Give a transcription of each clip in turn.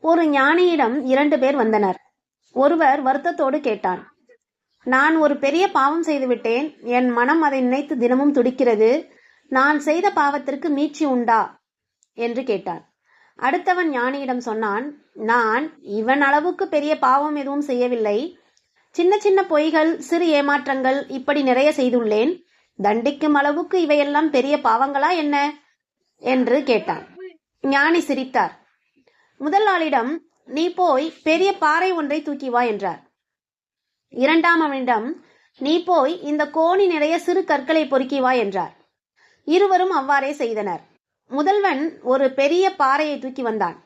ஒரு ஞானியிடம் 2 பேர் வந்தனர். ஒருவர் வருத்தத்தோடு கேட்டான், நான் ஒரு பெரிய பாவம் செய்துவிட்டேன். என் மனம் அதை நினைத்து தினமும் துடிக்கிறது. நான் செய்த பாவத்திற்கு மீட்சி உண்டா என்று கேட்டான். அடுத்தவன் ஞானியிடம் சொன்னான், நான் இவன் அளவுக்கு பெரிய பாவம் எதுவும் செய்யவில்லை. சின்ன சின்ன பொய்கள், சிறு ஏமாற்றங்கள் இப்படி நிறைய செய்துள்ளேன். தண்டிக்கும் அளவுக்கு இவையெல்லாம் பெரிய பாவங்களா என்ன என்று கேட்டான். ஞானி சிரித்தார். முதல் ஆளிடம், நீ போய் பெரிய பாறை ஒன்றை தூக்கி வா என்றார். இரண்டாம் அவனிடம், நீ போய் இந்த கோணி நிறைய சிறு கற்களை பொறுக்கி வா என்றார். இருவரும் அவ்வாறே செய்தனர். முதல்வன் ஒரு பெரிய பாறையை தூக்கி வந்தான்.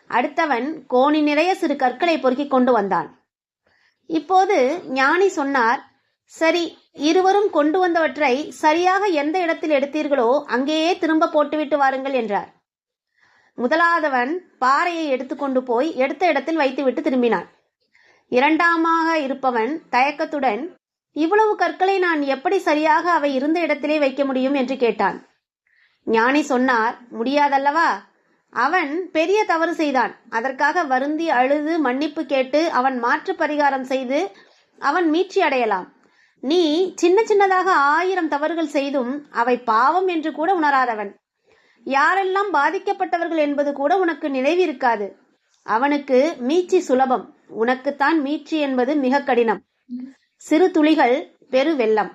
அடுத்தவன் கோணி நிறைய சிறு கற்களை பொறுக்கி கொண்டு வந்தான். இப்போது ஞானி சொன்னார், சரி, இருவரும் கொண்டு வந்தவற்றை சரியாக எந்த இடத்தில் எடுத்தீர்களோ அங்கேயே திரும்ப போட்டுவிட்டு வாருங்கள் என்றார். முதலாவதவன் பாறையை எடுத்துக்கொண்டு போய் எடுத்த இடத்தில் வைத்துவிட்டு திரும்பினான். இரண்டாமாக இருப்பவன் தயக்கத்துடன், இவ்வளவு கற்களை நான் எப்படி சரியாக அவை இருந்த இடத்திலே வைக்க முடியும் என்று கேட்டான். ஞானி சொன்னார், முடியாதல்லவா? அவன் பெரிய தவறு செய்தான். அதற்காக வருந்தி அழுது மன்னிப்பு கேட்டு அவன் மாற்று பரிகாரம் செய்து அவன் மீட்சி அடையலாம். நீ சின்ன சின்னதாக 1000 தவறுகள் செய்தும் அவை பாவம் என்று கூட உணராதவன். யாரெல்லாம் பாதிக்கப்பட்டவர்கள் என்பது கூட உனக்கு நினைவிருக்காது. அவனுக்கு மீட்சி சுலபம். உனக்குத்தான் மீட்சி என்பது மிக கடினம். சிறு துளிகள் பெரு வெள்ளம்.